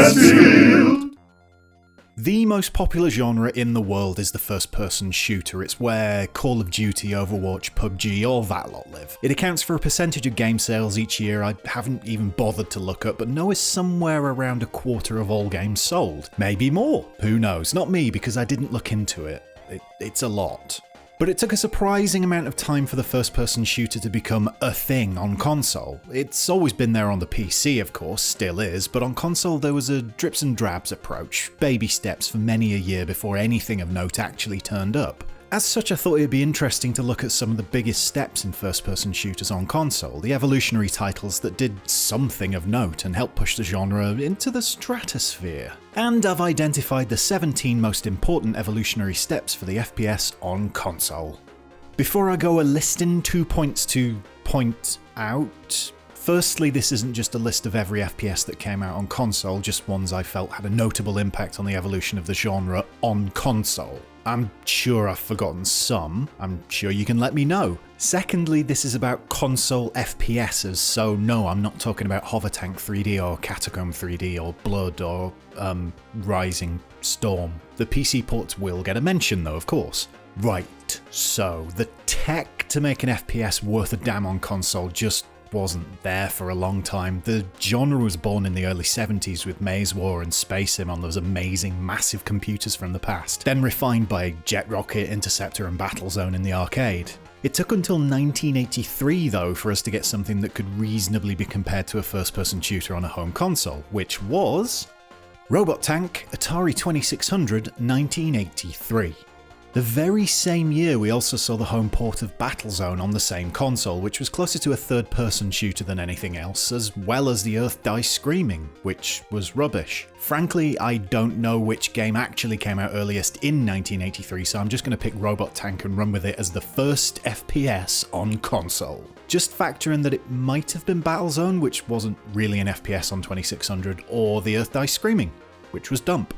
Westfield. The most popular genre in the world is the first-person shooter. It's where Call of Duty, Overwatch, PUBG, all that lot live. It accounts for a percentage of game sales each year I haven't even bothered to look up, but know is somewhere around a quarter of all games sold. Maybe more. Who knows? Not me, because I didn't look into it. It's a lot. But it took a surprising amount of time for the first-person shooter to become a thing on console. It's always been there on the PC, of course, still is, but on console there was a drips and drabs approach, baby steps for many a year before anything of note actually turned up. As such, I thought it'd be interesting to look at some of the biggest steps in first-person shooters on console, the evolutionary titles that did something of note and helped push the genre into the stratosphere. And I've identified the 17 most important evolutionary steps for the FPS on console. Before I go a listing, 2 points to point out. Firstly, this isn't just a list of every FPS that came out on console, just ones I felt had a notable impact on the evolution of the genre on console. I'm sure I've forgotten some, I'm sure you can let me know. Secondly, this is about console FPSes, so no, I'm not talking about Hover Tank 3D or Catacomb 3D or Blood or Rising Storm. The PC ports will get a mention though, of course. Right, so the tech to make an FPS worth a damn on console just wasn't there for a long time. The genre was born in the early 70s with Maze War and Space Sim on those amazing massive computers from the past, then refined by Jet Rocket, Interceptor and Battlezone in the arcade. It took until 1983 though for us to get something that could reasonably be compared to a first-person shooter on a home console, which was Robot Tank Atari 2600 1983. The very same year we also saw the home port of Battlezone on the same console, which was closer to a third-person shooter than anything else, as well as the Earth Dies Screaming, which was rubbish. Frankly, I don't know which game actually came out earliest in 1983, so I'm just going to pick Robot Tank and run with it as the first FPS on console. Just factor in that it might have been Battlezone, which wasn't really an FPS on 2600, or the Earth Dies Screaming, which was Dump.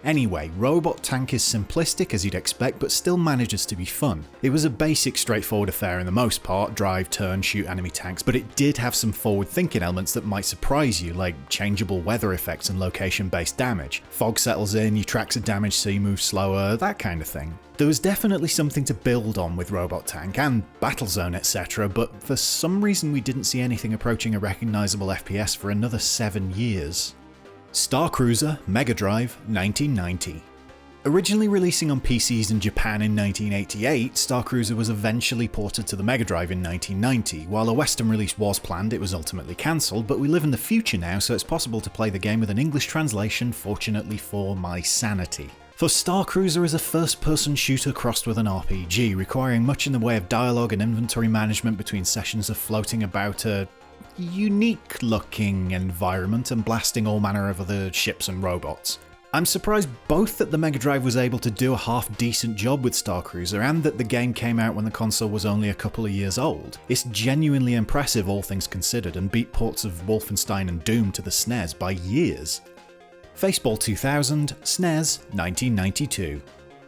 Anyway, Robot Tank is simplistic as you'd expect, but still manages to be fun. It was a basic, straightforward affair in the most part, drive, turn, shoot enemy tanks, but it did have some forward-thinking elements that might surprise you, like changeable weather effects and location-based damage. Fog settles in, your tracks are damaged so you move slower, that kind of thing. There was definitely something to build on with Robot Tank and Battlezone etc, but for some reason we didn't see anything approaching a recognisable FPS for another 7 years. Star Cruiser Mega Drive 1990. Originally releasing on PCs in Japan in 1988, Star Cruiser was eventually ported to the Mega Drive in 1990. While a Western release was planned, it was ultimately cancelled, but we live in the future now, so it's possible to play the game with an English translation, fortunately for my sanity. For Star Cruiser is a first-person shooter crossed with an RPG, requiring much in the way of dialogue and inventory management between sessions of floating about a unique-looking environment and blasting all manner of other ships and robots. I'm surprised both that the Mega Drive was able to do a half-decent job with Star Cruiser and that the game came out when the console was only a couple of years old. It's genuinely impressive all things considered and beat ports of Wolfenstein and Doom to the SNES by years. Faceball 2000, SNES, 1992.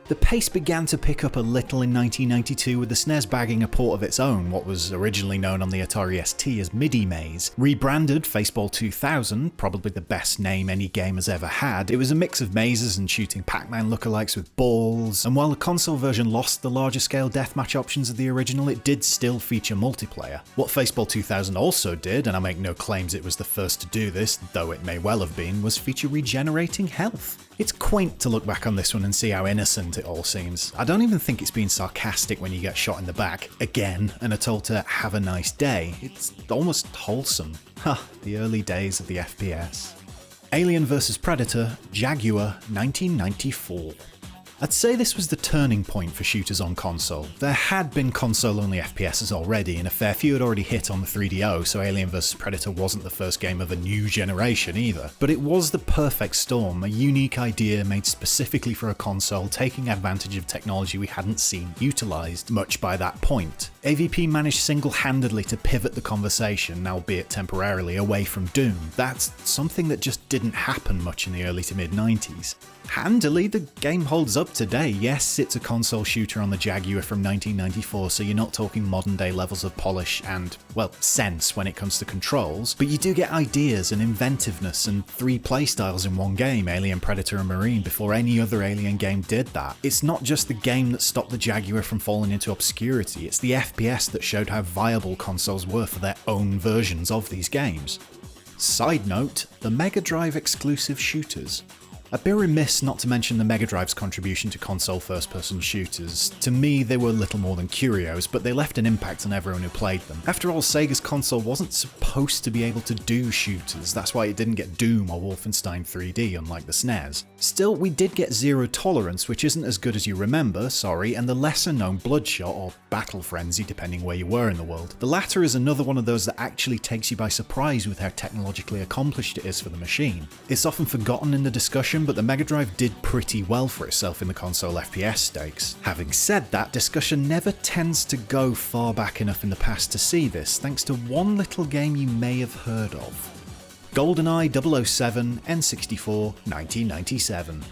The pace began to pick up a little in 1992 with the SNES bagging a port of its own, what was originally known on the Atari ST as MIDI Maze. Rebranded Faceball 2000, probably the best name any game has ever had, it was a mix of mazes and shooting Pac-Man lookalikes with balls, and while the console version lost the larger scale deathmatch options of the original, it did still feature multiplayer. What Faceball 2000 also did, and I make no claims it was the first to do this, though it may well have been, was feature regenerating health. It's quaint to look back on this one and see how innocent it all seems. I don't even think it's being sarcastic when you get shot in the back, again, and are told to have a nice day. It's almost wholesome. The early days of the FPS. Alien vs Predator, Jaguar, 1994. I'd say this was the turning point for shooters on console. There had been console-only FPSs already, and a fair few had already hit on the 3DO, so Alien vs Predator wasn't the first game of a new generation either. But it was the perfect storm, a unique idea made specifically for a console, taking advantage of technology we hadn't seen utilised much by that point. AVP managed single-handedly to pivot the conversation, albeit temporarily, away from Doom. That's something that just didn't happen much in the early to mid-90s. Handily, the game holds up up today. Yes, it's a console shooter on the Jaguar from 1994, so you're not talking modern day levels of polish and, well, sense when it comes to controls, but you do get ideas and inventiveness and 3 playstyles in one game, Alien, Predator and Marine, before any other Alien game did that. It's not just the game that stopped the Jaguar from falling into obscurity, it's the FPS that showed how viable consoles were for their own versions of these games. Side note, the Mega Drive exclusive shooters. I'd be remiss not to mention the Mega Drive's contribution to console first-person shooters. To me, they were little more than curios, but they left an impact on everyone who played them. After all, Sega's console wasn't supposed to be able to do shooters, that's why it didn't get Doom or Wolfenstein 3D, unlike the SNES. Still, we did get Zero Tolerance, which isn't as good as you remember, sorry, and the lesser-known Bloodshot, or Battle Frenzy, depending where you were in the world. The latter is another one of those that actually takes you by surprise with how technologically accomplished it is for the machine. It's often forgotten in the discussion, but the Mega Drive did pretty well for itself in the console FPS stakes. Having said that, discussion never tends to go far back enough in the past to see this, thanks to one little game you may have heard of. Goldeneye 007 N64 1997.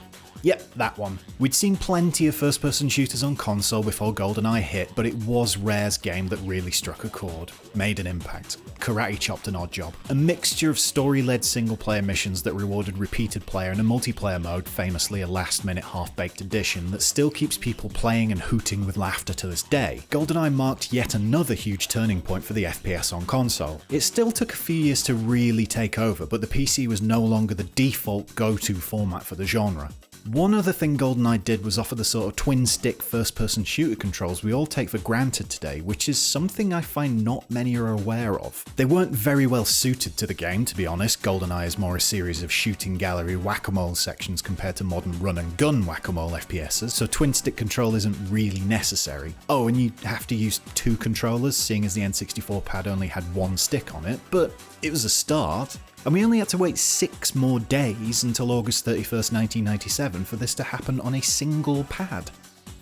Yep, that one. We'd seen plenty of first-person shooters on console before GoldenEye hit, but it was Rare's game that really struck a chord, made an impact, karate chopped an odd job. A mixture of story-led single-player missions that rewarded repeated player and a multiplayer mode, famously a last-minute half-baked addition, that still keeps people playing and hooting with laughter to this day. GoldenEye marked yet another huge turning point for the FPS on console. It still took a few years to really take over, but the PC was no longer the default go-to format for the genre. One other thing GoldenEye did was offer the sort of twin-stick first-person shooter controls we all take for granted today, which is something I find not many are aware of. They weren't very well suited to the game, to be honest. GoldenEye is more a series of shooting gallery whack-a-mole sections compared to modern run-and-gun whack-a-mole FPSes, so twin-stick control isn't really necessary. Oh, and you have to use 2 controllers, seeing as the N64 pad only had 1 stick on it, but it was a start. And we only had to wait 6 more days until August 31st, 1997 for this to happen on a single pad.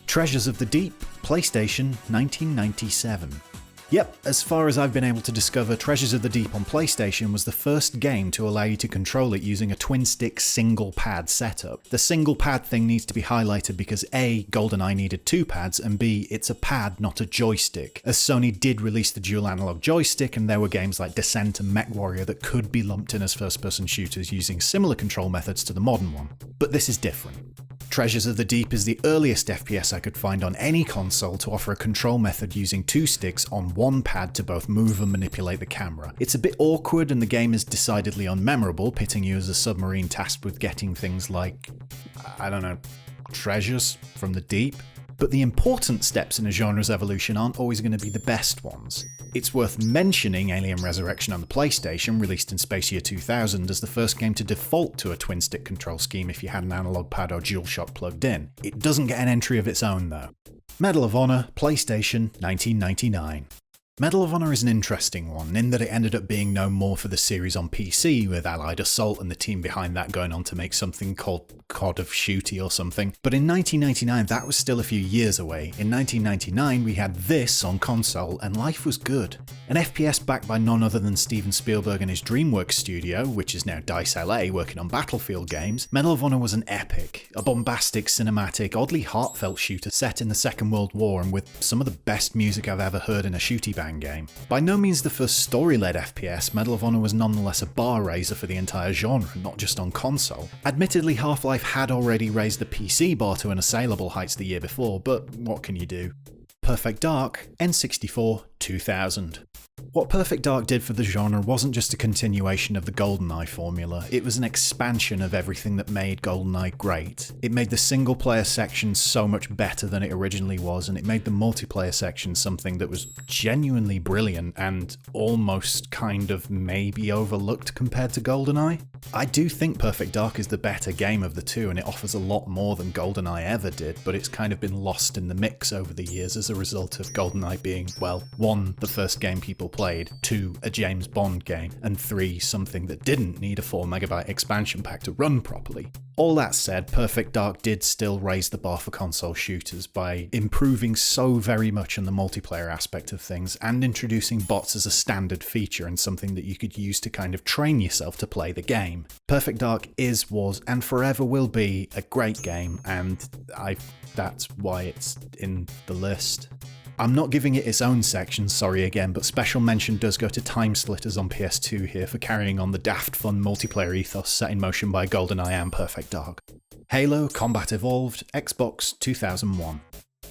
Treasures of the Deep, PlayStation 1997. Yep, as far as I've been able to discover, Treasures of the Deep on PlayStation was the first game to allow you to control it using a twin-stick single-pad setup. The single-pad thing needs to be highlighted because A, GoldenEye needed 2 pads, and B, it's a pad, not a joystick, as Sony did release the dual-analog joystick, and there were games like Descent and MechWarrior that could be lumped in as first-person shooters using similar control methods to the modern one. But this is different. Treasures of the Deep is the earliest FPS I could find on any console to offer a control method using 2 sticks on 1 pad to both move and manipulate the camera. It's a bit awkward and the game is decidedly unmemorable, pitting you as a submarine tasked with getting things like, I don't know, treasures from the deep. But the important steps in a genre's evolution aren't always going to be the best ones. It's worth mentioning Alien Resurrection on the PlayStation, released in Space Year 2000, as the first game to default to a twin-stick control scheme if you had an analog pad or DualShock plugged in. It doesn't get an entry of its own though. Medal of Honor, PlayStation 1999. Medal of Honor is an interesting one, in that it ended up being known more for the series on PC, with Allied Assault and the team behind that going on to make something called COD of Shooty or something. But in 1999, that was still a few years away. In 1999, we had this on console, and life was good. An FPS backed by none other than Steven Spielberg and his DreamWorks studio, which is now DICE LA, working on Battlefield games, Medal of Honor was an epic, a bombastic, cinematic, oddly heartfelt shooter set in the Second World War and with some of the best music I've ever heard in a shooty bang game. By no means the first story-led FPS, Medal of Honor was nonetheless a bar raiser for the entire genre, not just on console. Admittedly, Half-Life had already raised the PC bar to unassailable heights the year before, but what can you do? Perfect Dark, N64 2000. What Perfect Dark did for the genre wasn't just a continuation of the GoldenEye formula, it was an expansion of everything that made GoldenEye great. It made the single-player section so much better than it originally was, and it made the multiplayer section something that was genuinely brilliant and almost kind of maybe overlooked compared to GoldenEye. I do think Perfect Dark is the better game of the two, and it offers a lot more than GoldenEye ever did, but it's kind of been lost in the mix over the years as a result of GoldenEye being, well, 1, the first game people played, 2, a James Bond game, and 3, something that didn't need a 4 MB expansion pack to run properly. All that said, Perfect Dark did still raise the bar for console shooters by improving so very much on the multiplayer aspect of things and introducing bots as a standard feature and something that you could use to kind of train yourself to play the game. Perfect Dark is, was, and forever will be a great game, and that's why it's in the list. I'm not giving it its own section, sorry again, but special mention does go to Time Splitters on PS2 here for carrying on the daft fun multiplayer ethos set in motion by Goldeneye and Perfect Dark. Halo Combat Evolved, Xbox 2001.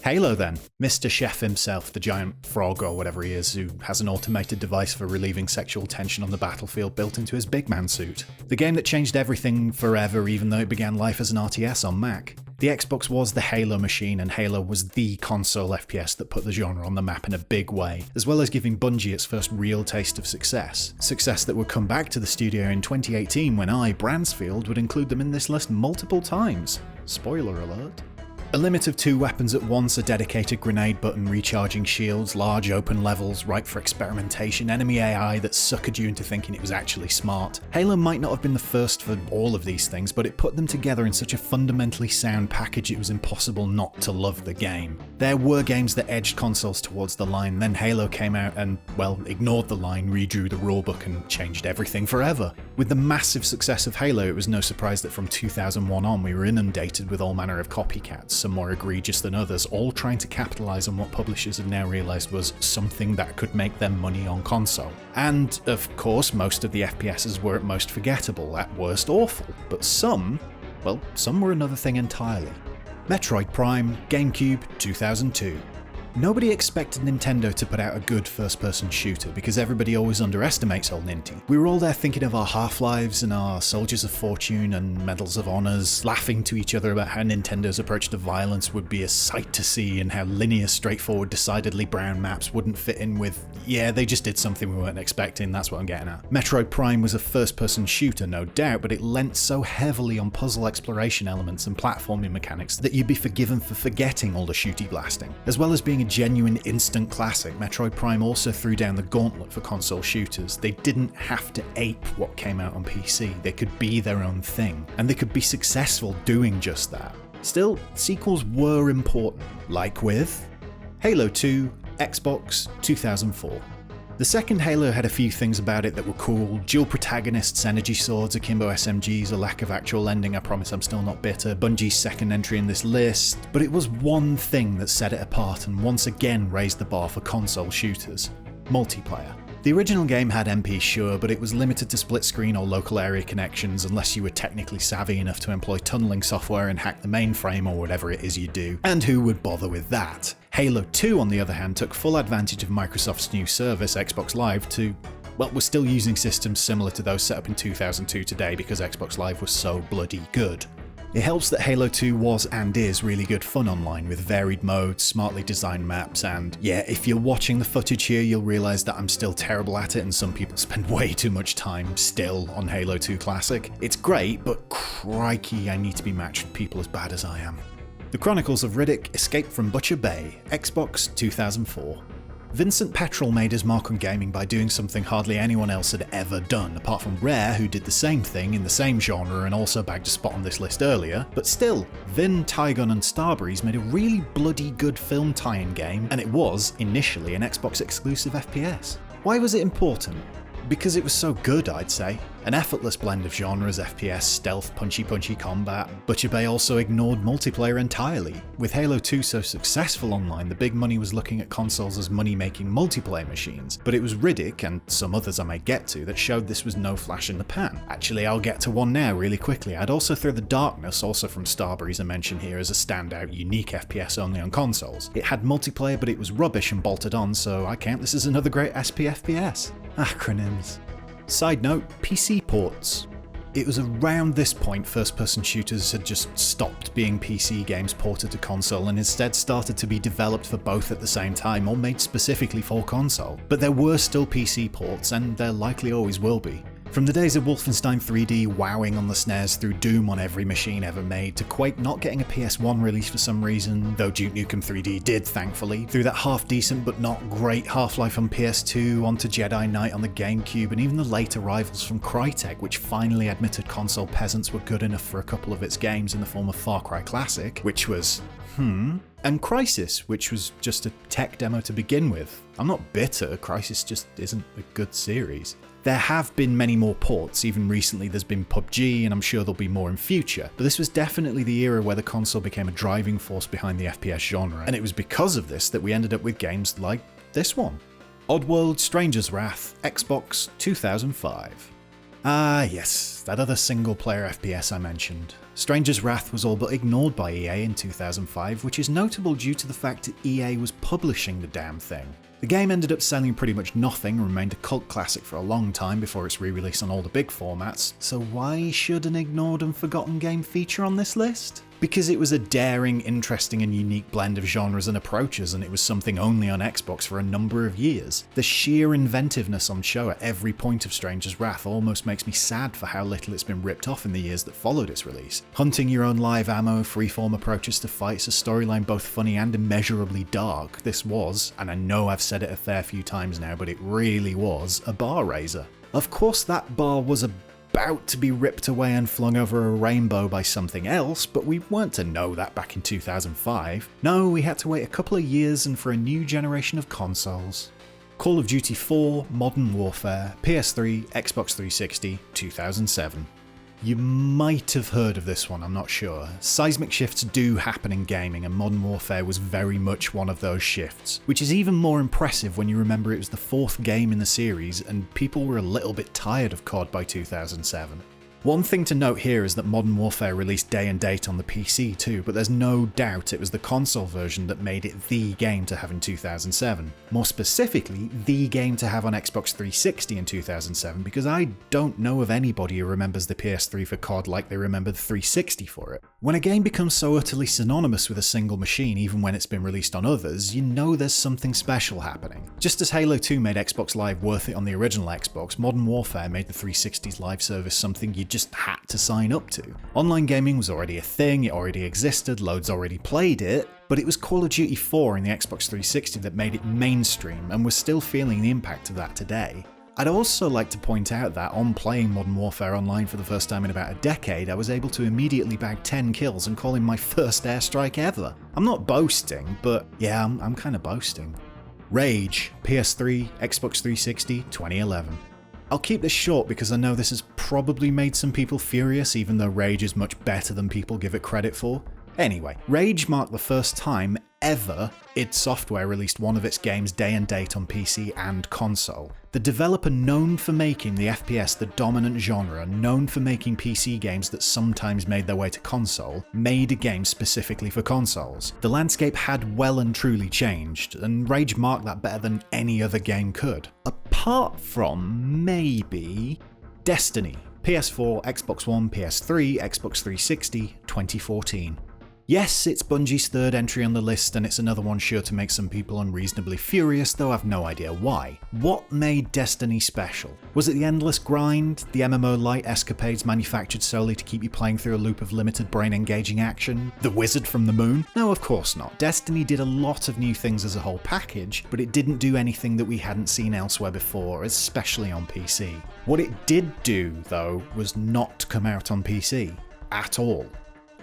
Halo then, Mr. Chef himself, the giant frog or whatever he is, who has an automated device for relieving sexual tension on the battlefield built into his big man suit. The game that changed everything forever, even though it began life as an RTS on Mac. The Xbox was the Halo machine, and Halo was the console FPS that put the genre on the map in a big way, as well as giving Bungie its first real taste of success. Success that would come back to the studio in 2018 when I, Bransfield, would include them in this list multiple times. Spoiler alert. A limit of 2 weapons at once, a dedicated grenade button, recharging shields, large open levels, ripe for experimentation, enemy AI that suckered you into thinking it was actually smart. Halo might not have been the first for all of these things, but it put them together in such a fundamentally sound package it was impossible not to love the game. There were games that edged consoles towards the line, then Halo came out and, well, ignored the line, redrew the rulebook and changed everything forever. With the massive success of Halo, it was no surprise that from 2001 on we were inundated with all manner of copycats, some more egregious than others, all trying to capitalise on what publishers have now realised was something that could make them money on console. And, of course, most of the FPSs were at most forgettable, at worst awful, but some were another thing entirely. Metroid Prime, GameCube, 2002. Nobody expected Nintendo to put out a good first-person shooter because everybody always underestimates old Ninty. We were all there thinking of our Half-Lives and our Soldiers of Fortune and Medals of Honors, laughing to each other about how Nintendo's approach to violence would be a sight to see and how linear, straightforward, decidedly brown maps wouldn't fit in with, yeah, they just did something we weren't expecting, that's what I'm getting at. Metroid Prime was a first-person shooter, no doubt, but it lent so heavily on puzzle exploration elements and platforming mechanics that you'd be forgiven for forgetting all the shooty blasting. As well as being a genuine instant classic, Metroid Prime also threw down the gauntlet for console shooters. They didn't have to ape what came out on PC, they could be their own thing, and they could be successful doing just that. Still, sequels were important, like with Halo 2, Xbox, 2004. The second Halo had a few things about it that were cool: dual protagonists, energy swords, akimbo SMGs, a lack of actual ending, I promise I'm still not bitter, Bungie's second entry in this list, but it was one thing that set it apart and once again raised the bar for console shooters: multiplayer. The original game had MP, sure, but it was limited to split screen or local area connections unless you were technically savvy enough to employ tunneling software and hack the mainframe or whatever it is you do. And who would bother with that? Halo 2, on the other hand, took full advantage of Microsoft's new service, Xbox Live, to, well, we're still using systems similar to those set up in 2002 today because Xbox Live was so bloody good. It helps that Halo 2 was and is really good fun online with varied modes, smartly designed maps, and yeah, if you're watching the footage here you'll realise that I'm still terrible at it and some people spend way too much time still on Halo 2 Classic. It's great, but crikey, I need to be matched with people as bad as I am. The Chronicles of Riddick: Escape from Butcher Bay, Xbox 2004. Vincent Petrel made his mark on gaming by doing something hardly anyone else had ever done, apart from Rare, who did the same thing in the same genre and also bagged a spot on this list earlier, but still, Vin, Tygun and Starbreeze made a really bloody good film tie-in game, and it was, initially, an Xbox exclusive FPS. Why was it important? Because it was so good, I'd say. An effortless blend of genres: FPS, stealth, punchy combat. Butcher Bay also ignored multiplayer entirely. With Halo 2 so successful online, the big money was looking at consoles as money-making multiplayer machines, but it was Riddick, and some others I might get to, that showed this was no flash in the pan. Actually, I'll get to one now really quickly. I'd also throw The Darkness, also from Starbreeze, I mention here, as a standout, unique FPS only on consoles. It had multiplayer, but it was rubbish and bolted on, so I count this as another great SP FPS. Acronyms. Side note, PC ports. It was around this point first-person shooters had just stopped being PC games ported to console and instead started to be developed for both at the same time or made specifically for console. But there were still PC ports, and there likely always will be. From the days of Wolfenstein 3D wowing on the SNES through Doom on every machine ever made, to Quake not getting a PS1 release for some reason, though Duke Nukem 3D did thankfully, through that half-decent but not great Half-Life on PS2, onto Jedi Knight on the GameCube, and even the late arrivals from Crytek, which finally admitted console peasants were good enough for a couple of its games in the form of Far Cry Classic, which was, and Crysis, which was just a tech demo to begin with. I'm not bitter, Crysis just isn't a good series. There have been many more ports, even recently there's been PUBG and I'm sure there'll be more in future, but this was definitely the era where the console became a driving force behind the FPS genre, and it was because of this that we ended up with games like this one. Oddworld Stranger's Wrath, Xbox 2005. Ah yes, that other single-player FPS I mentioned. Stranger's Wrath was all but ignored by EA in 2005, which is notable due to the fact that EA was publishing the damn thing. The game ended up selling pretty much nothing and remained a cult classic for a long time before its re-release on all the big formats, so why should an ignored and forgotten game feature on this list? Because it was a daring, interesting and unique blend of genres and approaches, and it was something only on Xbox for a number of years. The sheer inventiveness on show at every point of Stranger's Wrath almost makes me sad for how little it's been ripped off in the years that followed its release. Hunting your own live ammo, freeform approaches to fights, a storyline both funny and immeasurably dark, this was, and I know I've said it a fair few times now, but it really was, a bar raiser. Of course that bar was about to be ripped away and flung over a rainbow by something else, but we weren't to know that back in 2005. No, we had to wait a couple of years and for a new generation of consoles. Call of Duty 4 Modern Warfare, PS3, Xbox 360, 2007. You might have heard of this one, I'm not sure. Seismic shifts do happen in gaming, and Modern Warfare was very much one of those shifts, which is even more impressive when you remember it was the fourth game in the series and people were a little bit tired of COD by 2007. One thing to note here is that Modern Warfare released day and date on the PC too, but there's no doubt it was the console version that made it the game to have in 2007. More specifically, the game to have on Xbox 360 in 2007, because I don't know of anybody who remembers the PS3 for COD like they remember the 360 for it. When a game becomes so utterly synonymous with a single machine, even when it's been released on others, you know there's something special happening. Just as Halo 2 made Xbox Live worth it on the original Xbox, Modern Warfare made the 360's live service something you just had to sign up to. Online gaming was already a thing, it already existed, loads already played it, but it was Call of Duty 4 in the Xbox 360 that made it mainstream, and we're still feeling the impact of that today. I'd also like to point out that on playing Modern Warfare Online for the first time in about a decade, I was able to immediately bag 10 kills and call in my first airstrike ever. I'm not boasting, but yeah, I'm kind of boasting. Rage, PS3, Xbox 360, 2011. I'll keep this short because I know this has probably made some people furious, even though Rage is much better than people give it credit for. Anyway, Rage marked the first time ever id Software released one of its games day and date on PC and console. The developer known for making the FPS the dominant genre, known for making PC games that sometimes made their way to console, made a game specifically for consoles. The landscape had well and truly changed, and Rage marked that better than any other game could. Apart from, maybe, Destiny. PS4, Xbox One, PS3, Xbox 360, 2014. Yes, it's Bungie's third entry on the list, and it's another one sure to make some people unreasonably furious, though I've no idea why. What made Destiny special? Was it the endless grind? The MMO-light escapades manufactured solely to keep you playing through a loop of limited brain-engaging action? The wizard from the moon? No, of course not. Destiny did a lot of new things as a whole package, but it didn't do anything that we hadn't seen elsewhere before, especially on PC. What it did do, though, was not come out on PC. At all.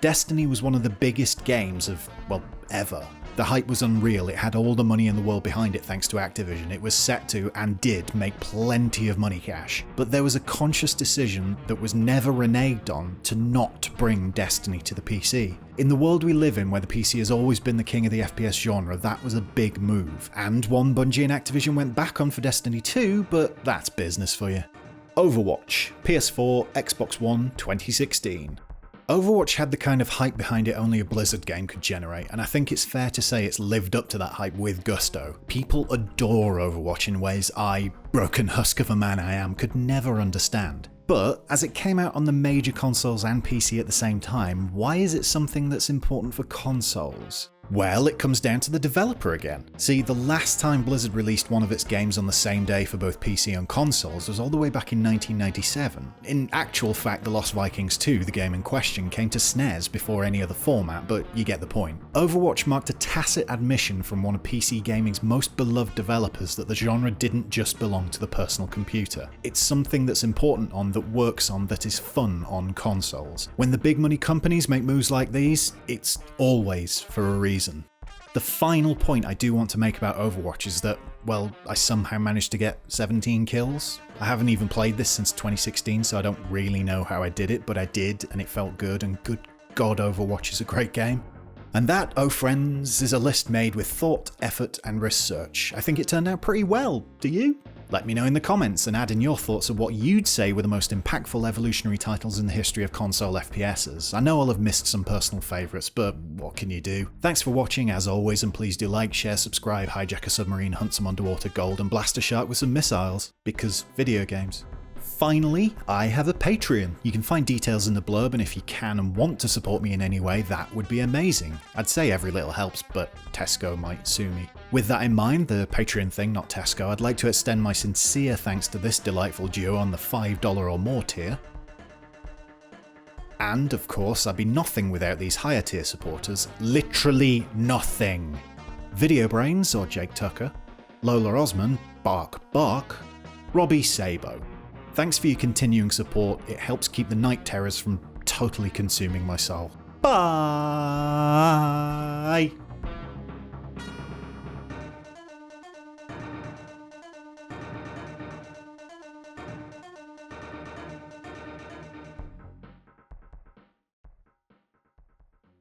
Destiny was one of the biggest games of, well, ever. The hype was unreal, it had all the money in the world behind it thanks to Activision, it was set to, and did, make plenty of money cash. But there was a conscious decision that was never reneged on to not bring Destiny to the PC. In the world we live in, where the PC has always been the king of the FPS genre, that was a big move, and one Bungie and Activision went back on for Destiny 2, but that's business for you. Overwatch, PS4, Xbox One, 2016. Overwatch had the kind of hype behind it only a Blizzard game could generate, and I think it's fair to say it's lived up to that hype with gusto. People adore Overwatch in ways I, broken husk of a man I am, could never understand. But, as it came out on the major consoles and PC at the same time, why is it something that's important for consoles? Well, it comes down to the developer again. See, the last time Blizzard released one of its games on the same day for both PC and consoles was all the way back in 1997. In actual fact, The Lost Vikings 2, the game in question, came to SNES before any other format, but you get the point. Overwatch marked a tacit admission from one of PC gaming's most beloved developers that the genre didn't just belong to the personal computer. It's something that's important on, that works on, that is fun on consoles. When the big money companies make moves like these, it's always for a reason. The final point I do want to make about Overwatch is that, well, I somehow managed to get 17 kills. I haven't even played this since 2016, so I don't really know how I did it, but I did, and it felt good, and good God, Overwatch is a great game. And that, oh friends, is a list made with thought, effort, and research. I think it turned out pretty well, do you? Let me know in the comments and add in your thoughts of what you'd say were the most impactful evolutionary titles in the history of console FPSs. I know I'll have missed some personal favourites, but what can you do? Thanks for watching as always, and please do like, share, subscribe, hijack a submarine, hunt some underwater gold, and blast a shark with some missiles. Because video games. Finally, I have a Patreon. You can find details in the blurb, and if you can and want to support me in any way, that would be amazing. I'd say every little helps, but Tesco might sue me. With that in mind, the Patreon thing, not Tesco, I'd like to extend my sincere thanks to this delightful duo on the $5 or more tier. And, of course, I'd be nothing without these higher tier supporters. Literally nothing. Video Brains, or Jake Tucker, Lola Osman, Bark Bark, Robbie Sabo. Thanks for your continuing support, it helps keep the night terrors from totally consuming my soul. Bye!